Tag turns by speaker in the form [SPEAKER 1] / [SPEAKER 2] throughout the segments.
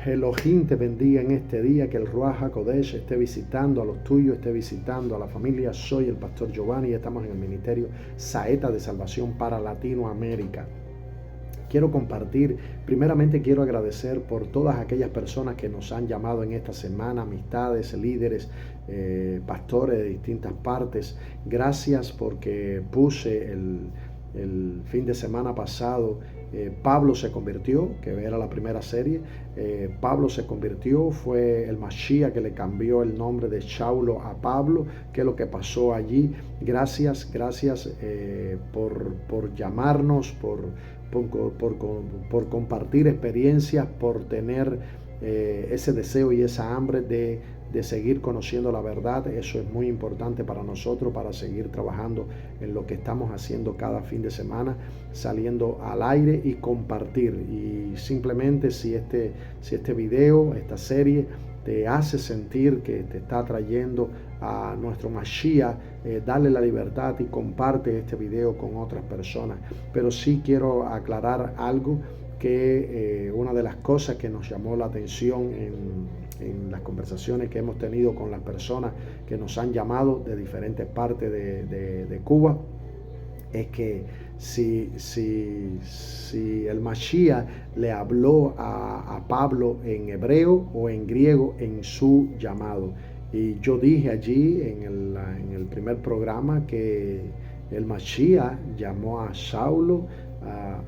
[SPEAKER 1] Elohim te bendiga en este día, que el Ruach HaKodesh esté visitando a los tuyos, esté visitando a la familia. Soy el pastor Giovanni y estamos en el ministerio Saeta de Salvación para Latinoamérica. Quiero compartir, primeramente quiero agradecer por todas aquellas personas que nos han llamado en esta semana, amistades, líderes, pastores de distintas partes. Gracias porque puse el fin de semana pasado, Pablo se convirtió, que era la primera serie. Pablo se convirtió, fue el Mashiach que le cambió el nombre de Saulo a Pablo. ¿Qué es lo que pasó allí? Gracias por llamarnos, por compartir experiencias, por tener ese deseo y esa hambre de seguir conociendo la verdad. Eso es muy importante para nosotros, para seguir trabajando en lo que estamos haciendo cada fin de semana, saliendo al aire y compartir. Y simplemente si este video, esta serie, te hace sentir que te está trayendo a nuestro Mashiach, dale la libertad y comparte este video con otras personas. Pero sí quiero aclarar algo, que una de las cosas que nos llamó la atención en las conversaciones que hemos tenido con las personas que nos han llamado de diferentes partes de Cuba, es que si el Mashiach le habló a Pablo en hebreo o en griego en su llamado. Y yo dije allí en el primer programa que el Mashiach llamó a Saulo,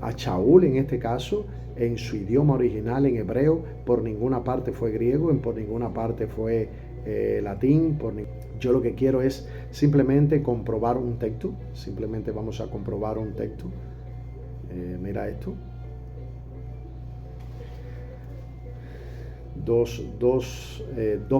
[SPEAKER 1] a Shaul en este caso, en su idioma original, en hebreo. Por ninguna parte fue griego, por ninguna parte fue latín. Yo lo que quiero es simplemente comprobar un texto. Simplemente vamos a comprobar un texto. Mira esto. Dos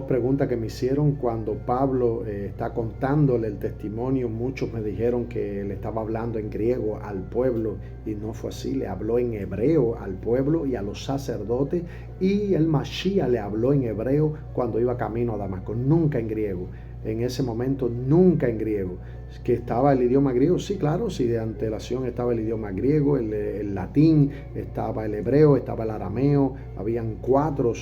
[SPEAKER 1] preguntas que me hicieron cuando Pablo está contándole el testimonio. Muchos me dijeron que le estaba hablando en griego al pueblo, y no fue así. Le habló en hebreo al pueblo y a los sacerdotes, y el Mashiach le habló en hebreo cuando iba camino a Damasco, nunca en griego. En ese momento nunca en griego. ¿Que estaba el idioma griego? Sí, claro, sí, de antelación estaba el idioma griego, el latín, estaba el hebreo, estaba el arameo. Habían cuatro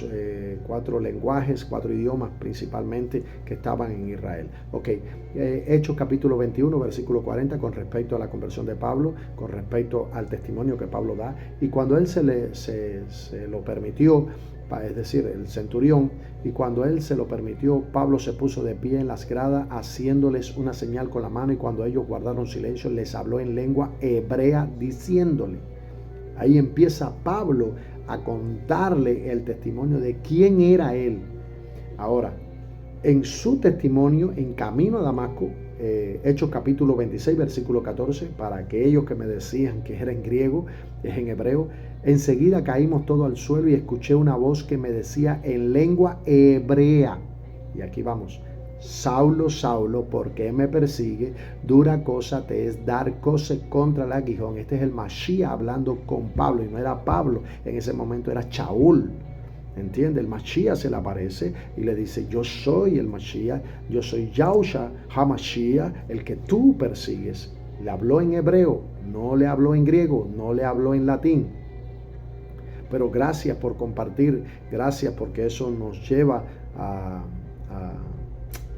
[SPEAKER 1] lenguajes, 4 idiomas principalmente que estaban en Israel. Ok, Hechos capítulo 21, versículo 40, con respecto a la conversión de Pablo, con respecto al testimonio que Pablo da. Y cuando él se lo permitió, es decir, el centurión, y cuando él se lo permitió, Pablo se puso de pie en las gradas, haciéndoles una señal con la mano, y cuando ellos guardaron silencio, les habló en lengua hebrea, diciéndole. Ahí empieza Pablo a contarle el testimonio de quién era él. Ahora, en su testimonio, en camino a Damasco, Hechos capítulo 26, versículo 14, para aquellos que me decían que era en griego, es en hebreo. Enseguida caímos todos al suelo y escuché una voz que me decía en lengua hebrea. Y aquí vamos. Saulo, Saulo, ¿por qué me persigue? Dura cosa te es dar coce contra el aguijón. Este es el Mashiach hablando con Pablo, y no era Pablo, en ese momento era Shaul. ¿Entiende? El Mashiach se le aparece y le dice: yo soy el Mashiach, yo soy Yahushua HaMashiach, el que tú persigues. Le habló en hebreo, no le habló en griego, no le habló en latín. Pero gracias por compartir, gracias porque eso nos lleva a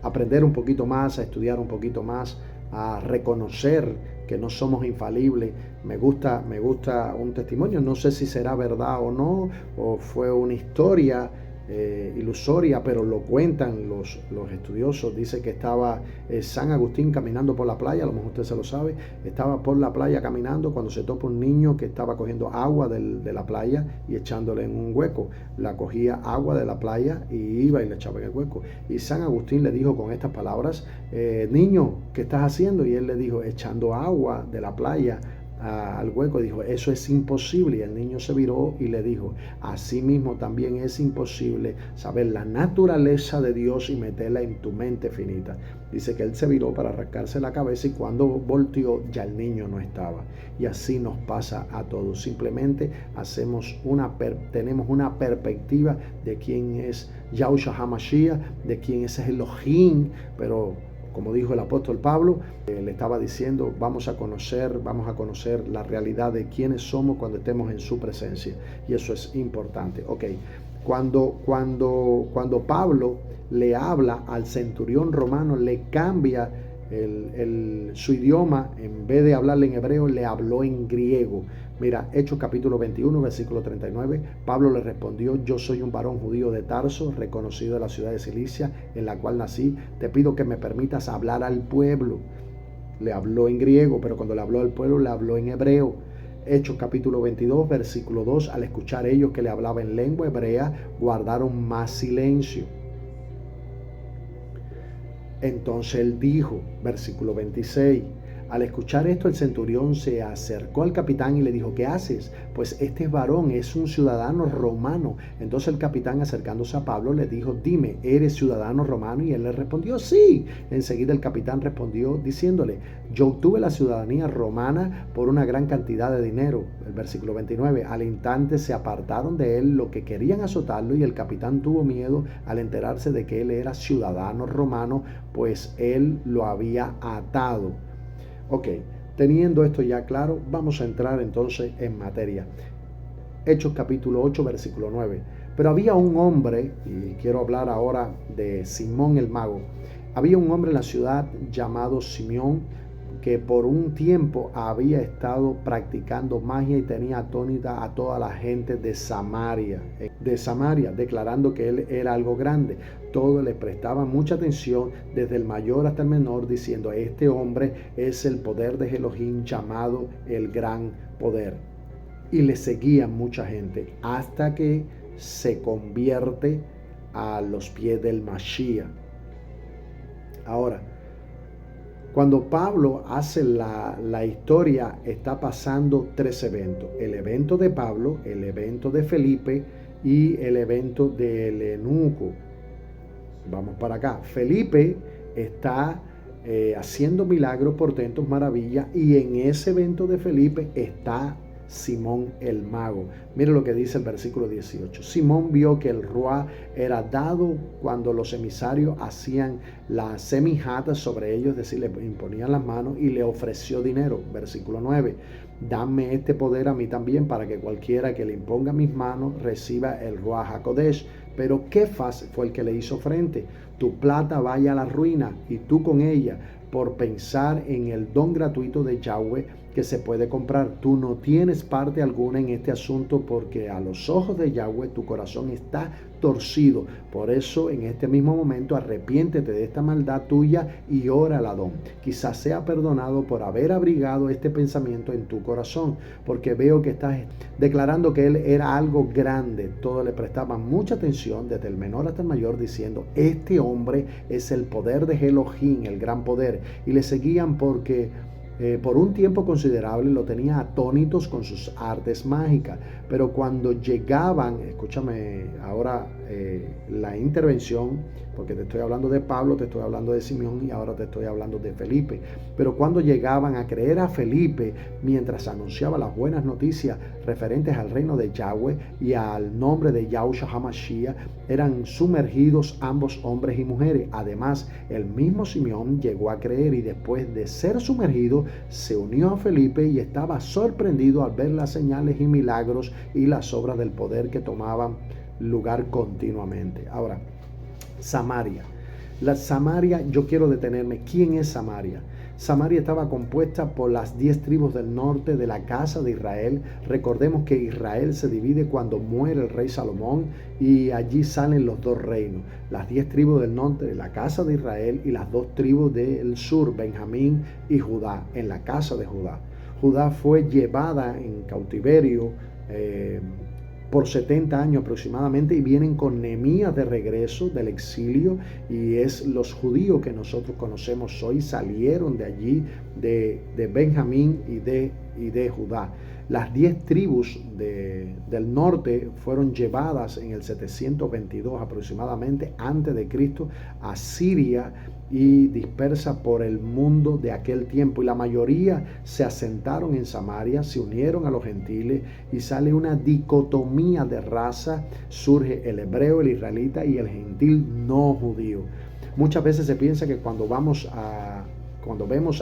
[SPEAKER 1] aprender un poquito más, a estudiar un poquito más, a reconocer que no somos infalibles. Me gusta un testimonio, no sé si será verdad o no, o fue una historia ilusoria, pero lo cuentan los estudiosos. Dice que estaba San Agustín caminando por la playa, a lo mejor usted se lo sabe, estaba por la playa caminando cuando se topa un niño que estaba cogiendo agua de la playa y echándole en un hueco. La cogía agua de la playa y iba y le echaba en el hueco. Y San Agustín le dijo con estas palabras: niño, ¿qué estás haciendo? Y él le dijo: echando agua de la playa al hueco. Dijo: eso es imposible. Y el niño se viró y le dijo: así mismo también es imposible saber la naturaleza de Dios y meterla en tu mente finita. Dice que él se viró para arrancarse la cabeza, y cuando volteó ya el niño no estaba. Y así nos pasa a todos. Simplemente tenemos una perspectiva de quién es Yahushua HaMashiach, de quién es Elohim, pero como dijo el apóstol Pablo, le estaba diciendo, vamos a conocer la realidad de quiénes somos cuando estemos en su presencia. Y eso es importante. Ok, cuando Pablo le habla al centurión romano, le cambia su idioma. En vez de hablarle en hebreo, le habló en griego. Mira, Hechos capítulo 21, versículo 39. Pablo le respondió: yo soy un varón judío de Tarso, reconocido de la ciudad de Cilicia, en la cual nací. Te pido que me permitas hablar al pueblo. Le habló en griego, pero cuando le habló al pueblo, le habló en hebreo. Hechos capítulo 22, versículo 2. Al escuchar ellos que le hablaba en lengua hebrea, guardaron más silencio. Entonces él dijo, versículo 26, al escuchar esto, el centurión se acercó al capitán y le dijo: ¿qué haces? Pues este varón es un ciudadano romano. Entonces el capitán, acercándose a Pablo, le dijo: dime, ¿eres ciudadano romano? Y él le respondió: sí. Enseguida el capitán respondió diciéndole: yo obtuve la ciudadanía romana por una gran cantidad de dinero. El versículo 29, al instante se apartaron de él los que querían azotarlo, y el capitán tuvo miedo al enterarse de que él era ciudadano romano, pues él lo había atado. Ok, teniendo esto ya claro, vamos a entrar entonces en materia. Hechos capítulo 8, versículo 9. Pero había un hombre, y quiero hablar ahora de Simón el mago. Había un hombre en la ciudad llamado Simeón, que por un tiempo había estado practicando magia y tenía atónita a toda la gente de Samaria, declarando que él era algo grande. Todos le prestaban mucha atención, desde el mayor hasta el menor, diciendo: este hombre es el poder de Elohim, llamado el gran poder. Y le seguían mucha gente, hasta que se convierte a los pies del Mashiach. Ahora, cuando Pablo hace la historia, está pasando tres eventos: el evento de Pablo, el evento de Felipe y el evento del eunuco. Vamos para acá. Felipe está haciendo milagros, portentos, maravillas, y en ese evento de Felipe está Simón el mago. Mire lo que dice el versículo 18. Simón vio que el ruá era dado cuando los emisarios hacían la semijata sobre ellos, es decir, le imponían las manos, y le ofreció dinero. Versículo 9. Dame este poder a mí también, para que cualquiera que le imponga mis manos reciba el ruá HaKodesh. Pero Kefas fue el que le hizo frente: tu plata vaya a la ruina, y tú con ella, por pensar en el don gratuito de Yahweh que se puede comprar. Tú no tienes parte alguna en este asunto, porque a los ojos de Yahweh tu corazón está torcido. Por eso, en este mismo momento, arrepiéntete de esta maldad tuya y ora al Adón. Quizás sea perdonado por haber abrigado este pensamiento en tu corazón, porque veo que estás declarando que él era algo grande. Todos le prestaban mucha atención, desde el menor hasta el mayor, diciendo: este hombre es el poder de Elohim, el gran poder. Y le seguían porque por un tiempo considerable lo tenía atónitos con sus artes mágicas. Pero cuando llegaban, escúchame ahora la intervención, porque te estoy hablando de Pablo, te estoy hablando de Simeón y ahora te estoy hablando de Felipe. Pero cuando llegaban a creer a Felipe, mientras anunciaba las buenas noticias referentes al reino de Yahweh y al nombre de Yahushua HaMashiach, eran sumergidos ambos hombres y mujeres. Además, el mismo Simeón llegó a creer, y después de ser sumergido, se unió a Felipe y estaba sorprendido al ver las señales y milagros y las obras del poder que tomaban lugar continuamente. Ahora, Samaria. Samaria, yo quiero detenerme. ¿Quién es Samaria? Samaria estaba compuesta por las 10 tribus del norte de la casa de Israel. Recordemos que Israel se divide cuando muere el rey Salomón, y allí salen los dos reinos: las 10 tribus del norte de la casa de Israel y las 2 tribus del sur, Benjamín y Judá, en la casa de Judá. Judá fue llevada en cautiverio por 70 años aproximadamente, y vienen con Nehemías de regreso del exilio, y es los judíos que nosotros conocemos hoy salieron de allí, de Benjamín y de Judá. Las 10 tribus del norte fueron llevadas en el 722 aproximadamente antes de Cristo a Siria y dispersas por el mundo de aquel tiempo, y la mayoría se asentaron en Samaria, se unieron a los gentiles, y sale una dicotomía de raza. Surge el hebreo, el israelita, y el gentil no judío. Muchas veces se piensa que cuando vemos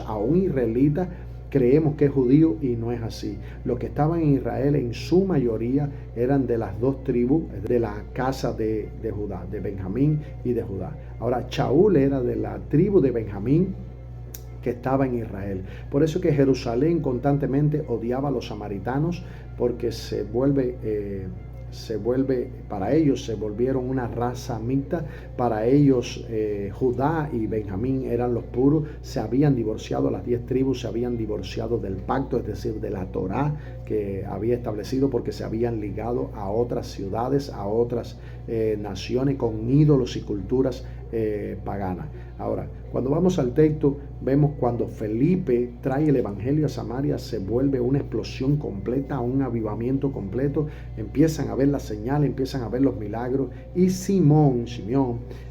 [SPEAKER 1] a un israelita, creemos que es judío, y no es así. Los que estaban en Israel en su mayoría eran de las dos tribus de la casa de Judá, de Benjamín y de Judá. Ahora, Shaul era de la tribu de Benjamín, que estaba en Israel. Por eso que Jerusalén constantemente odiaba a los samaritanos, porque se vuelve, para ellos se volvieron una raza mixta. Para ellos Judá y Benjamín eran los puros. Se habían divorciado, las 10 tribus se habían divorciado del pacto, es decir, de la Torá que había establecido, porque se habían ligado a otras ciudades, a otras naciones con ídolos y culturas paganas. Ahora, cuando vamos al texto, vemos cuando Felipe trae el evangelio a Samaria, se vuelve una explosión completa, un avivamiento completo. Empiezan a ver las señales, empiezan a ver los milagros, y Simeón,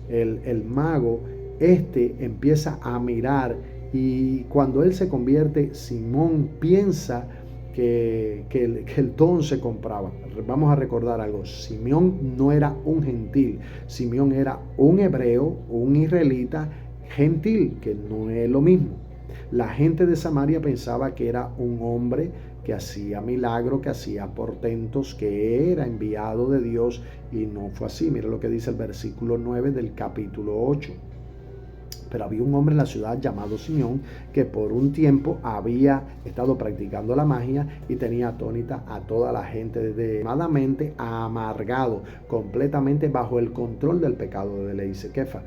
[SPEAKER 1] el mago, empieza a mirar, y cuando él se convierte, Simeón piensa que el don se compraba. Vamos a recordar algo: Simeón no era un gentil, Simeón era un hebreo, un israelita gentil, que no es lo mismo. La gente de Samaria pensaba que era un hombre que hacía milagros, que hacía portentos, que era enviado de Dios, y no fue así. Mira lo que dice el versículo 9 del capítulo 8. Pero había un hombre en la ciudad llamado Simeón, que por un tiempo había estado practicando la magia y tenía atónita a toda la gente, extremadamente amargado, completamente bajo el control del pecado de ley Kefa.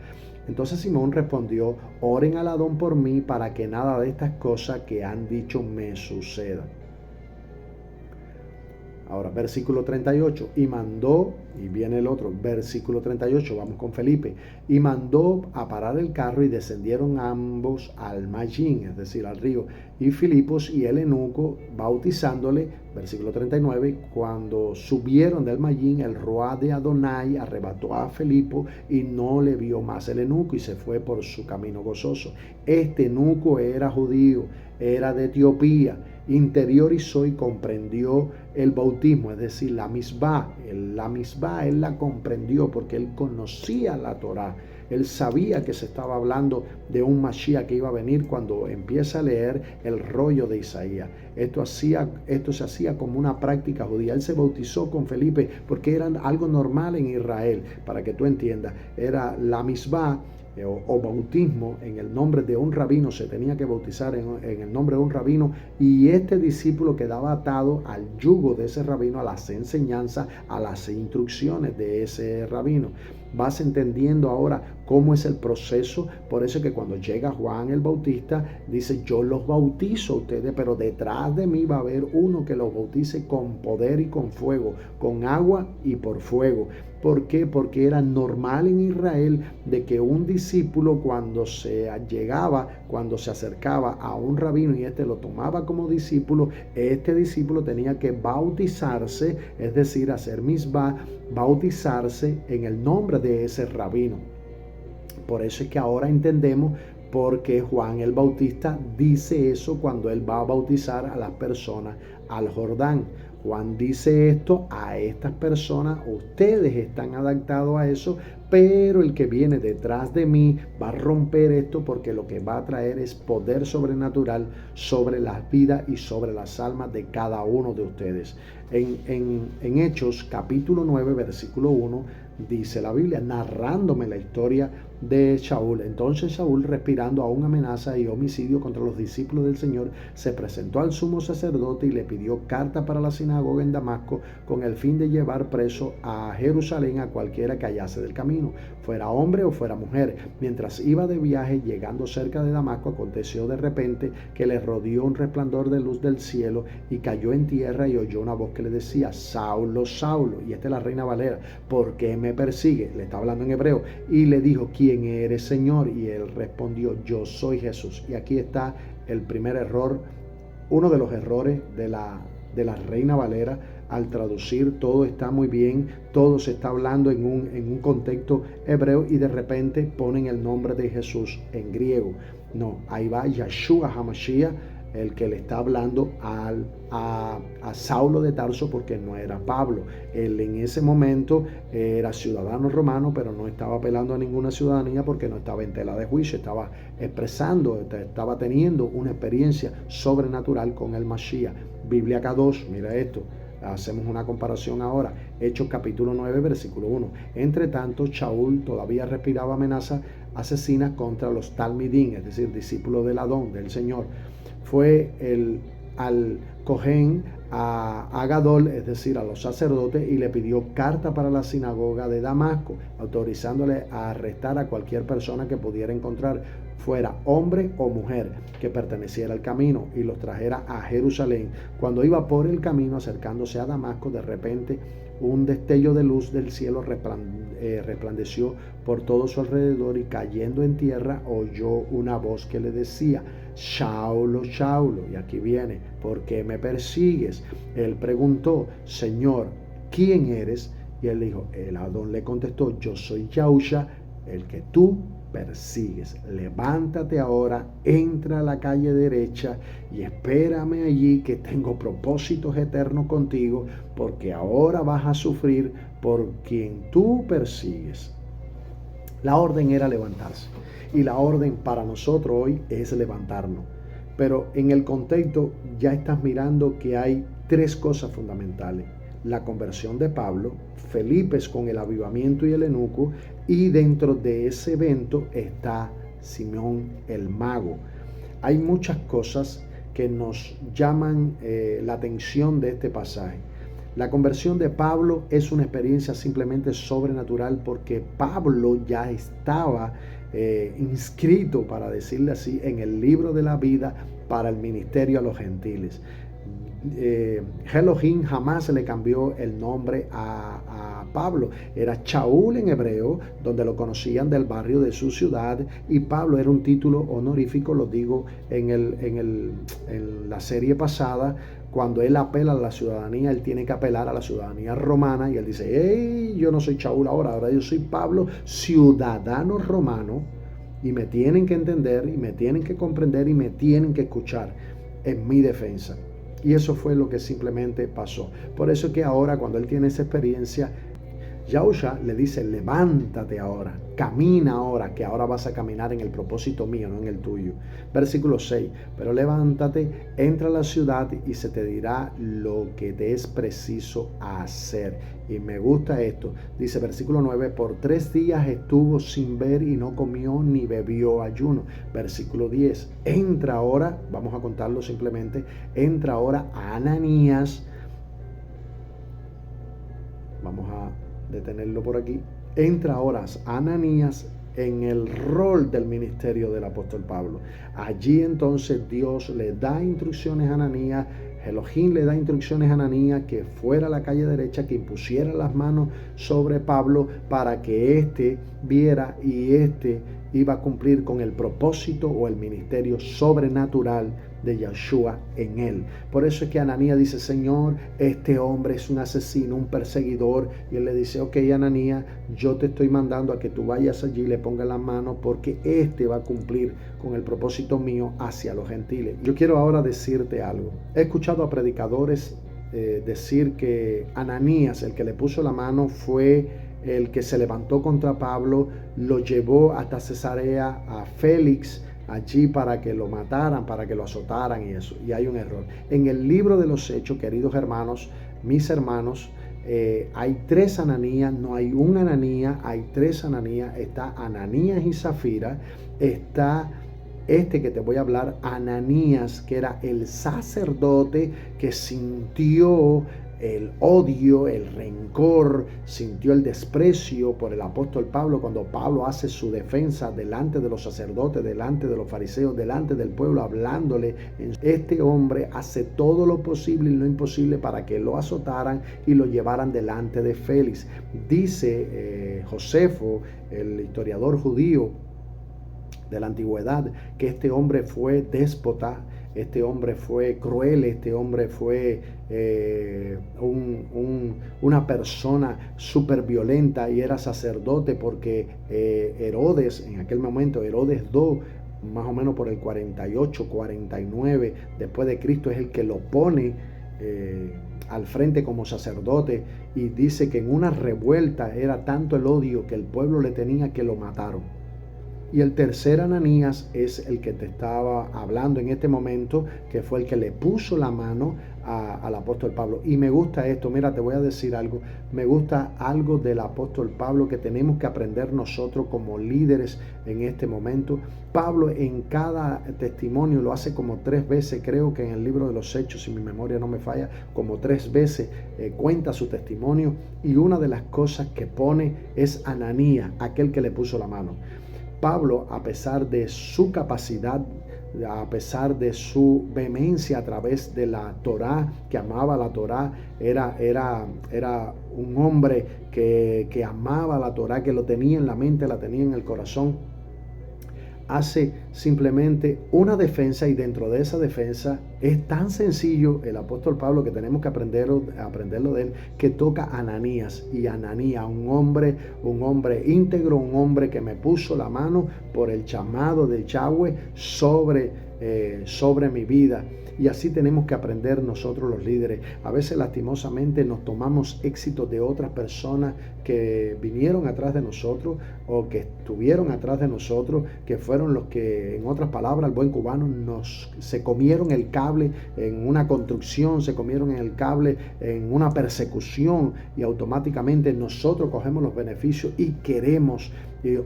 [SPEAKER 1] Entonces Simeón respondió: oren al Adón por mí, para que nada de estas cosas que han dicho me suceda. Ahora, versículo 38, y mandó, y viene el otro, versículo 38, vamos con Felipe, y mandó a parar el carro, y descendieron ambos al Magín, es decir, al río, y Filipos y el eunuco bautizándole. Versículo 39, cuando subieron del Magín, el Roá de Adonai arrebató a Filipo, y no le vio más el eunuco, y se fue por su camino gozoso. Este eunuco era judío, era de Etiopía, interiorizó y comprendió el bautismo, es decir, la misbah. La misbah él la comprendió porque él conocía la Torá. Él sabía que se estaba hablando de un Mashiach que iba a venir cuando empieza a leer el rollo de Isaías. Esto se hacía como una práctica judía. Él se bautizó con Felipe porque era algo normal en Israel, para que tú entiendas. Era la misbah o bautismo en el nombre de un rabino, se tenía que bautizar en el nombre de un rabino, y este discípulo quedaba atado al yugo de ese rabino, a las enseñanzas, a las instrucciones de ese rabino. Vas entendiendo ahora cómo es el proceso. Por eso es que cuando llega Juan el Bautista, dice: yo los bautizo a ustedes, pero detrás de mí va a haber uno que los bautice con poder y con fuego, con agua y por fuego. ¿Por qué? Porque era normal en Israel de que un discípulo, cuando se acercaba a un rabino y lo tomaba como discípulo, este discípulo tenía que bautizarse, es decir, hacer misbah, bautizarse en el nombre de ese rabino. Por eso es que ahora entendemos por qué Juan el Bautista dice eso cuando él va a bautizar a las personas al Jordán. Juan dice esto a estas personas: ustedes están adaptados a eso, pero el que viene detrás de mí va a romper esto, porque lo que va a traer es poder sobrenatural sobre las vidas y sobre las almas de cada uno de ustedes. En Hechos capítulo 9 versículo 1 dice la Biblia, narrándome la historia de Shaul: entonces Shaul, respirando aún amenaza y homicidio contra los discípulos del Señor, se presentó al sumo sacerdote y le pidió carta para la sinagoga en Damasco, con el fin de llevar preso a Jerusalén a cualquiera que hallase del camino, fuera hombre o fuera mujer. Mientras iba de viaje, llegando cerca de Damasco, aconteció de repente que le rodeó un resplandor de luz del cielo, y cayó en tierra, y oyó una voz que le decía: Saulo, Saulo. Y esta es la Reina Valera: ¿por qué me persigue? Le está hablando en hebreo. Y le dijo: ¿quién eres, Señor? Y él respondió: yo soy Jesús. Y aquí está el primer error, uno de los errores de la Reina Valera. Al traducir, todo está muy bien, todo se está hablando en un contexto hebreo, y de repente ponen el nombre de Jesús en griego. No, ahí va Yeshua HaMashiach, el que le está hablando a Saulo de Tarso, porque no era Pablo. Él en ese momento era ciudadano romano, pero no estaba apelando a ninguna ciudadanía porque no estaba en tela de juicio, estaba estaba teniendo una experiencia sobrenatural con el Mashiach. Biblia K2, mira esto. Hacemos una comparación ahora. Hechos capítulo 9, versículo 1. Entre tanto, Shaul todavía respiraba amenazas asesinas contra los Talmidín, es decir, discípulos del Adón, del Señor. Fue al Cohen, a Gadol, es decir, a los sacerdotes, y le pidió carta para la sinagoga de Damasco, autorizándole a arrestar a cualquier persona que pudiera encontrar, fuera hombre o mujer, que perteneciera al camino, y los trajera a Jerusalén. Cuando iba por el camino acercándose a Damasco, de repente un destello de luz del cielo resplandeció por todo su alrededor, y cayendo en tierra oyó una voz que le decía: Saulo, Saulo, y aquí viene, ¿por qué me persigues? Él preguntó: Señor, ¿quién eres? Y él dijo, el Adón le contestó: yo soy Yahusha, el que tú persigues. Levántate ahora, entra a la calle derecha y espérame allí, que tengo propósitos eternos contigo, porque ahora vas a sufrir por quien tú persigues. La orden era levantarse, y la orden para nosotros hoy es levantarnos. Pero en el contexto ya estás mirando que hay tres cosas fundamentales: la conversión de Pablo, Felipe con el avivamiento y el eunuco, y dentro de ese evento está Simón el mago. Hay muchas cosas que nos llaman la atención de este pasaje. La conversión de Pablo es una experiencia simplemente sobrenatural, porque Pablo ya estaba inscrito, para decirle así, en el libro de la vida para el ministerio a los gentiles. Elohim jamás le cambió el nombre a Pablo. Era Shaul en hebreo, donde lo conocían del barrio de su ciudad, y Pablo era un título honorífico. Lo digo en la serie pasada. Cuando él apela a la ciudadanía, él tiene que apelar a la ciudadanía romana, y él dice: hey, yo no soy Shaul ahora yo soy Pablo, ciudadano romano, y me tienen que entender, y me tienen que comprender, y me tienen que escuchar en mi defensa. Y eso fue lo que simplemente pasó. Por eso es que ahora, cuando él tiene esa experiencia, Yahusha le dice: levántate ahora, camina ahora, que ahora vas a caminar en el propósito mío, no en el tuyo. Versículo 6, pero levántate, entra a la ciudad y se te dirá lo que te es preciso hacer. Y me gusta esto, dice versículo 9, por 3 días estuvo sin ver y no comió ni bebió, ayuno. Versículo 10, entra ahora, vamos a contarlo simplemente, entra ahora a Ananías, vamos a detenerlo por aquí. Entra ahora Ananías en el rol del ministerio del apóstol Pablo. Allí entonces Dios le da instrucciones a Ananías, Elohim le da instrucciones a Ananías que fuera a la calle derecha, que impusiera las manos sobre Pablo para que éste viera, y éste iba a cumplir con el propósito o el ministerio sobrenatural de Yahshua en él. Por eso es que Ananías dice: Señor, este hombre es un asesino, un perseguidor. Y él le dice: ok, Ananías, yo te estoy mandando a que tú vayas allí y le pongas las manos, porque este va a cumplir con el propósito mío hacia los gentiles. Yo quiero ahora decirte algo. He escuchado a predicadores decir que Ananías, el que le puso la mano, fue el que se levantó contra Pablo, lo llevó hasta Cesarea, a Félix, allí para que lo mataran, para que lo azotaran, y eso. Y hay un error. En el libro de los Hechos, queridos hermanos, mis hermanos, hay 3 Ananías, no hay un Ananías, hay 3 Ananías. Está Ananías y Zafira, está este que te voy a hablar, Ananías, que era el sacerdote que sintió el odio, el rencor, sintió el desprecio por el apóstol Pablo cuando Pablo hace su defensa delante de los sacerdotes, delante de los fariseos, delante del pueblo, hablándole. Este hombre hace todo lo posible y lo imposible para que lo azotaran y lo llevaran delante de Félix. Dice Josefo, el historiador judío de la antigüedad, que este hombre fue déspota, este hombre fue cruel, este hombre fue una persona súper violenta, y era sacerdote porque Herodes, en aquel momento Herodes II, más o menos por el 48, 49 después de Cristo, es el que lo pone al frente como sacerdote, y dice que en una revuelta era tanto el odio que el pueblo le tenía que lo mataron. Y el tercer Ananías es el que te estaba hablando en este momento, que fue el que le puso la mano al apóstol Pablo. Y me gusta esto, mira, te voy a decir algo, me gusta algo del apóstol Pablo que tenemos que aprender nosotros como líderes en este momento. Pablo en cada testimonio lo hace como 3 veces, creo que en el libro de los Hechos, si mi memoria no me falla, como 3 veces cuenta su testimonio, y una de las cosas que pone es Ananías, aquel que le puso la mano. Pablo, a pesar de su capacidad, a pesar de su vehemencia a través de la Torá, que amaba la Torá, era un hombre que amaba la Torá, que lo tenía en la mente, la tenía en el corazón, hace simplemente una defensa, y dentro de esa defensa es tan sencillo el apóstol Pablo, que tenemos que aprenderlo de él, que toca a Ananías. Y Ananías, un hombre íntegro, un hombre que me puso la mano por el llamado de Yahweh sobre mi vida. Y así tenemos que aprender nosotros los líderes. A veces lastimosamente nos tomamos éxitos de otras personas que vinieron atrás de nosotros o que estuvieron atrás de nosotros, que fueron los que, en otras palabras, el buen cubano, se comieron el cable en una construcción, se comieron el cable en una persecución, y automáticamente nosotros cogemos los beneficios y queremos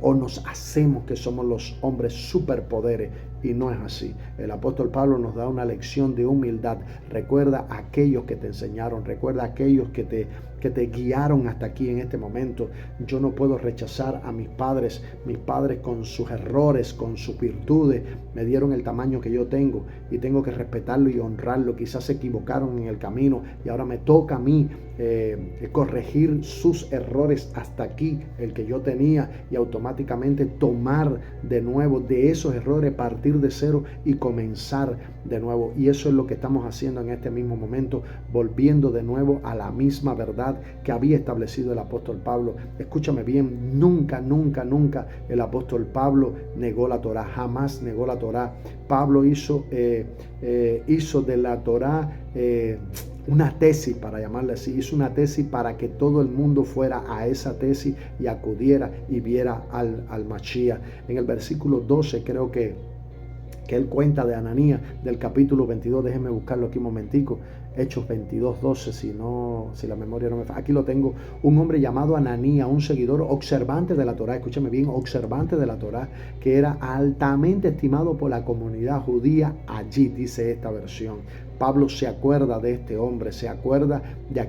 [SPEAKER 1] o nos hacemos que somos los hombres superpoderes, y no es así. El apóstol Pablo nos da una lección de humildad. Recuerda a aquellos que te enseñaron, recuerda a aquellos que te guiaron hasta aquí en este momento. Yo no puedo rechazar a mis padres con sus errores, con sus virtudes, me dieron el tamaño que yo tengo, y tengo que respetarlo y honrarlo. Quizás se equivocaron en el camino y ahora me toca a mí corregir sus errores hasta aquí, el que yo tenía, y automáticamente tomar de nuevo de esos errores, partir de cero y comenzar de nuevo. Y eso es lo que estamos haciendo en este mismo momento, volviendo de nuevo a la misma verdad que había establecido el apóstol Pablo. Escúchame bien, nunca el apóstol Pablo negó la Torá, jamás negó la Torá. Pablo hizo de la Torá una tesis, para llamarle así, hizo una tesis para que todo el mundo fuera a esa tesis y acudiera y viera al Mashiach. En el versículo 12 creo que él cuenta de Ananías, del capítulo 22, déjenme buscarlo aquí un momentico, Hechos 22, 12, si la memoria no me falla. Aquí lo tengo. Un hombre llamado Ananías, un seguidor observante de la Torá, escúchame bien, observante de la Torá, que era altamente estimado por la comunidad judía allí, dice esta versión. Pablo se acuerda de este hombre, se acuerda de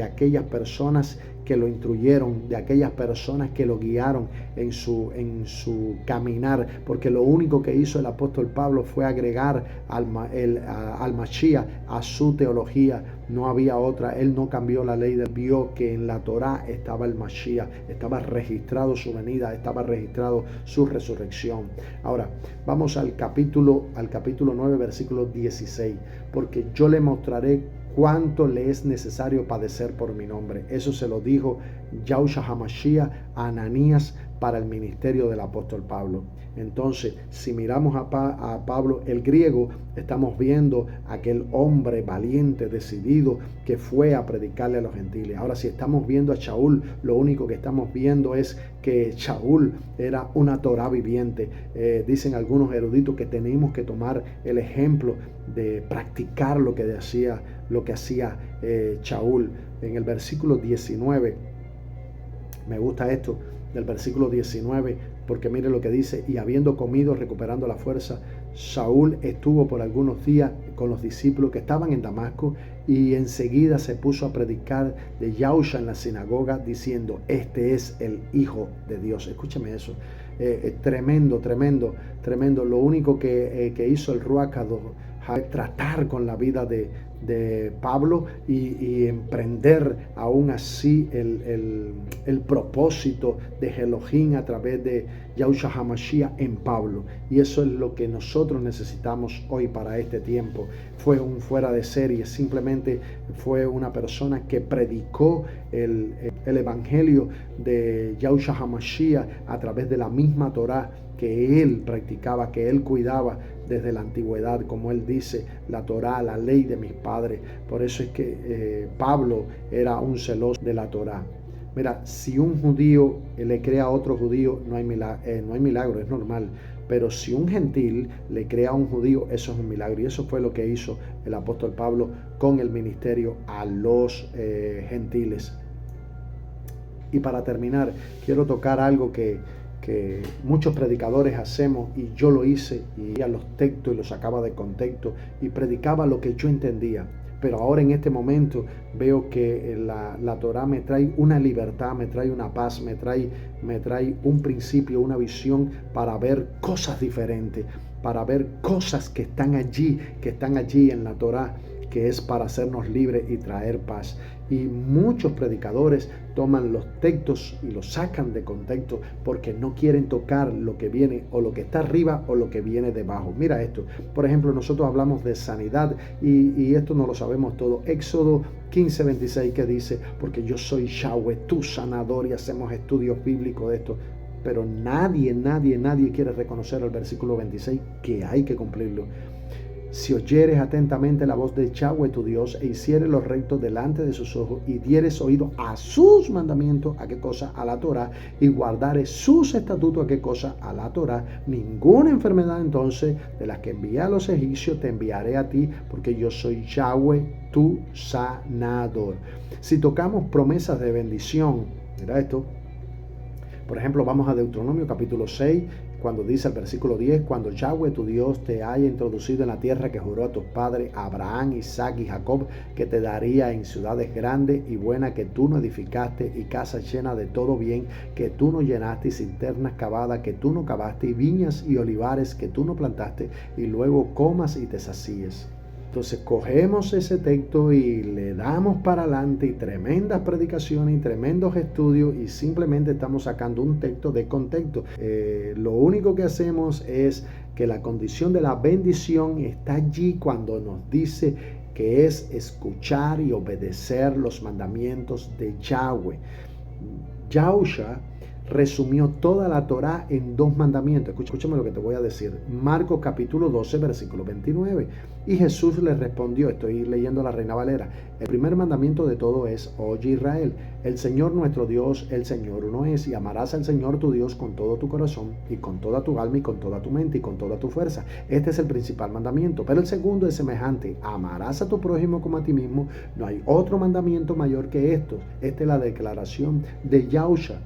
[SPEAKER 1] aquellas personas que lo instruyeron, de aquellas personas que lo guiaron en su caminar, porque lo único que hizo el apóstol Pablo fue agregar al Mashiach a su teología. No había otra. Él no cambió la ley, vio que en la Torá estaba el Mashiach, estaba registrado su venida, estaba registrado su resurrección. Ahora vamos al capítulo 9, versículo 16, porque yo le mostraré cuánto le es necesario padecer por mi nombre. Eso se lo dijo Yahushua HaMashiach a Ananías para el ministerio del apóstol Pablo. Entonces, si miramos a Pablo, el griego, estamos viendo aquel hombre valiente, decidido, que fue a predicarle a los gentiles. Ahora, si estamos viendo a Shaul, lo único que estamos viendo es que Shaul era una Torá viviente. Dicen algunos eruditos que tenemos que tomar el ejemplo de practicar lo que hacía Shaul. En el versículo 19, me gusta esto del versículo 19, porque mire lo que dice: y habiendo comido, recuperando la fuerza, Saúl estuvo por algunos días con los discípulos que estaban en Damasco, y enseguida se puso a predicar de Yahushua en la sinagoga, diciendo: este es el Hijo de Dios. Escúchame eso. Tremendo. Lo único que hizo el Ruach Kadosh, tratar con la vida de de Pablo y emprender aún así el propósito de Elohim a través de Yahushua HaMashiach en Pablo. Y eso es lo que nosotros necesitamos hoy para este tiempo. Fue un fuera de serie, simplemente fue una persona que predicó el evangelio de Yahushua HaMashiach a través de la misma Torá que él practicaba, que él cuidaba desde la antigüedad, como él dice, la Torá, la ley de mis padres. Por eso es que Pablo era un celoso de la Torá. Mira, si un judío le crea a otro judío, no hay milagro, es normal. Pero si un gentil le crea a un judío, eso es un milagro. Y eso fue lo que hizo el apóstol Pablo con el ministerio a los gentiles. Y para terminar, quiero tocar algo que muchos predicadores hacemos, y yo lo hice, y a los textos y los sacaba de contexto y predicaba lo que yo entendía. Pero ahora en este momento veo que la Torá me trae una libertad, me trae una paz, me trae un principio, una visión para ver cosas diferentes, para ver cosas que están allí en la Torá, que es para hacernos libres y traer paz. Y muchos predicadores toman los textos y los sacan de contexto porque no quieren tocar lo que viene o lo que está arriba o lo que viene debajo. Mira esto, por ejemplo, nosotros hablamos de sanidad y esto no lo sabemos todo. Éxodo 15:26 que dice, porque yo soy Yahweh, tu sanador, y hacemos estudios bíblicos de esto. Pero nadie quiere reconocer el versículo 26 que hay que cumplirlo. Si oyeres atentamente la voz de Yahweh tu Dios, e hicieres lo recto delante de sus ojos, y dieres oído a sus mandamientos, ¿a qué cosa? A la Torá, y guardares sus estatutos, ¿a qué cosa? A la Torá, ninguna enfermedad entonces de las que envié a los egipcios te enviaré a ti, porque yo soy Yahweh tu sanador. Si tocamos promesas de bendición, mira esto, por ejemplo, vamos a Deuteronomio capítulo 6, cuando dice el versículo 10, cuando Yahweh tu Dios te haya introducido en la tierra que juró a tus padres, Abraham, Isaac y Jacob, que te daría en ciudades grandes y buenas que tú no edificaste, y casas llenas de todo bien que tú no llenaste, y cisternas cavadas que tú no cavaste, y viñas y olivares que tú no plantaste, y luego comas y te sacíes. Entonces cogemos ese texto y le damos para adelante, y tremendas predicaciones y tremendos estudios, y simplemente estamos sacando un texto de contexto. Lo único que hacemos es que la condición de la bendición está allí cuando nos dice que es escuchar y obedecer los mandamientos de Yahweh. Yahushua resumió toda la Torá en 2 mandamientos. Escúchame lo que te voy a decir. Marcos capítulo 12, versículo 29. Y Jesús le respondió, estoy leyendo la Reina Valera, el primer mandamiento de todo es, oye Israel, el Señor nuestro Dios, el Señor uno es, y amarás al Señor tu Dios con todo tu corazón, y con toda tu alma, y con toda tu mente, y con toda tu fuerza. Este es el principal mandamiento. Pero el segundo es semejante, amarás a tu prójimo como a ti mismo. No hay otro mandamiento mayor que estos. Esta es la declaración de Yahushua.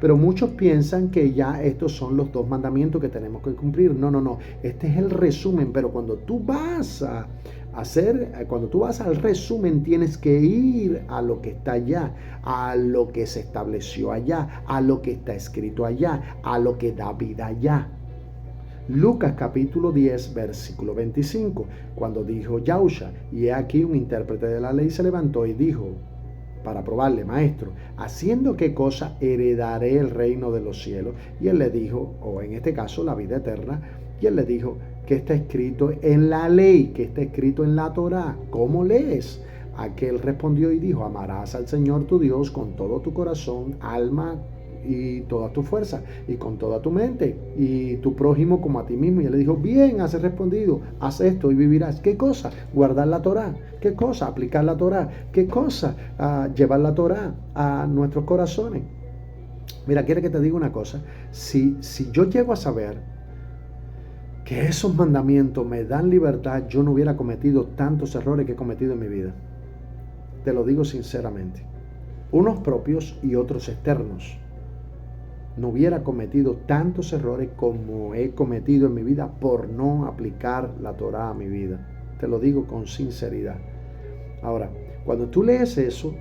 [SPEAKER 1] Pero muchos piensan que ya estos son los 2 mandamientos que tenemos que cumplir. No. Este es el resumen. Pero cuando tú vas al resumen, tienes que ir a lo que está allá, a lo que se estableció allá, a lo que está escrito allá, a lo que da vida allá. Lucas capítulo 10, versículo 25, cuando dijo Yahushua, y he aquí un intérprete de la ley se levantó y dijo, para probarle, maestro, ¿haciendo qué cosa heredaré el reino de los cielos? Y él le dijo, o en este caso la vida eterna, y él le dijo, ¿qué está escrito en la ley? ¿Qué está escrito en la Torá? ¿Cómo lees? Aquel respondió y dijo, amarás al Señor tu Dios con todo tu corazón, alma y toda tu fuerza, y con toda tu mente, y tu prójimo como a ti mismo. Y él le dijo, bien, has respondido, haz esto y vivirás. ¿Qué cosa? Guardar la Torá. ¿Qué cosa? Aplicar la Torá. ¿Qué cosa? Llevar la Torá a nuestros corazones. Mira, quiere que te diga una cosa. Si yo llego a saber que esos mandamientos me dan libertad, yo no hubiera cometido tantos errores que he cometido en mi vida. Te lo digo sinceramente. Unos propios y otros externos. No hubiera cometido tantos errores como he cometido en mi vida por no aplicar la Torá a mi vida. Te lo digo con sinceridad. Ahora, cuando tú lees eso,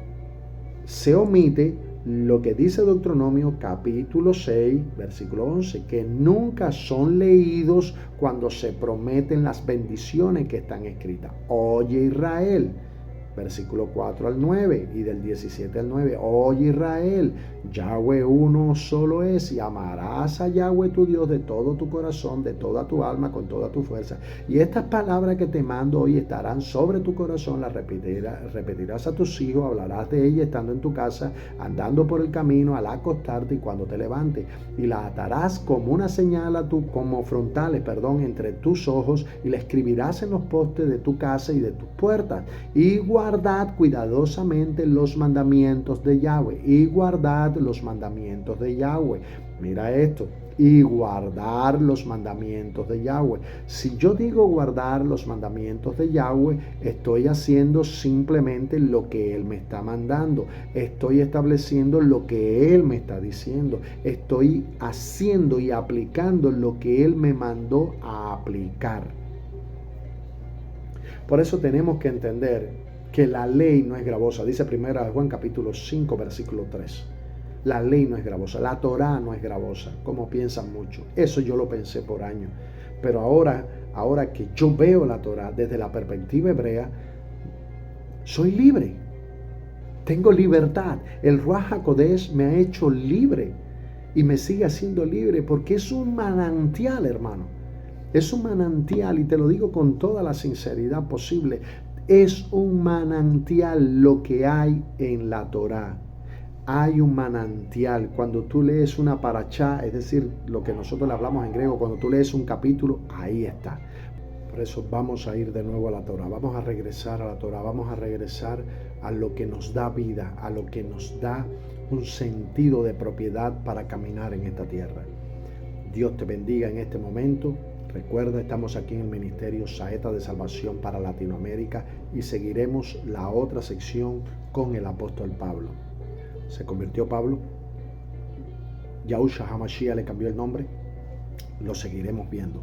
[SPEAKER 1] se omite lo que dice Deuteronomio capítulo 6, versículo 11, que nunca son leídos cuando se prometen las bendiciones que están escritas. Oye Israel, versículo 4 al 9 y del 17 al 9. Oye Israel, Yahweh uno solo es y amarás a Yahweh tu Dios de todo tu corazón, de toda tu alma, con toda tu fuerza. Y estas palabras que te mando hoy estarán sobre tu corazón, las repetirás a tus hijos, hablarás de ellas estando en tu casa, andando por el camino, al acostarte y cuando te levantes. Y la atarás como una señal como frontales, entre tus ojos, y la escribirás en los postes de tu casa y de tus puertas. Y guardad cuidadosamente los mandamientos de Yahweh. Y guardad los mandamientos de Yahweh. Mira esto. Y guardar los mandamientos de Yahweh. Si yo digo guardar los mandamientos de Yahweh, estoy haciendo simplemente lo que Él me está mandando. Estoy estableciendo lo que Él me está diciendo. Estoy haciendo y aplicando lo que Él me mandó a aplicar. Por eso tenemos que entender que la ley no es gravosa. Dice 1 Juan capítulo 5, versículo 3. La ley no es gravosa, la Torá no es gravosa, como piensan muchos. Eso yo lo pensé por años. Pero ahora que yo veo la Torá desde la perspectiva hebrea, soy libre. Tengo libertad. El Ruach HaKodesh me ha hecho libre y me sigue haciendo libre porque es un manantial, hermano. Es un manantial, y te lo digo con toda la sinceridad posible. Es un manantial lo que hay en la Torá. Hay un manantial. Cuando tú lees una parashá, es decir, lo que nosotros le hablamos en griego, cuando tú lees un capítulo, ahí está. Por eso vamos a ir de nuevo a la Torá. Vamos a regresar a la Torá. Vamos a regresar a lo que nos da vida, a lo que nos da un sentido de propiedad para caminar en esta tierra. Dios te bendiga en este momento. Recuerda, estamos aquí en el Ministerio Saeta de Salvación para Latinoamérica y seguiremos la otra sección con el apóstol Pablo. ¿Se convirtió Pablo? Yahushua HaMashiach le cambió el nombre. Lo seguiremos viendo.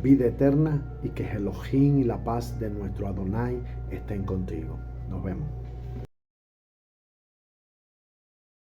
[SPEAKER 1] Vida eterna y que Elohim y la paz de nuestro Adonai estén contigo. Nos vemos.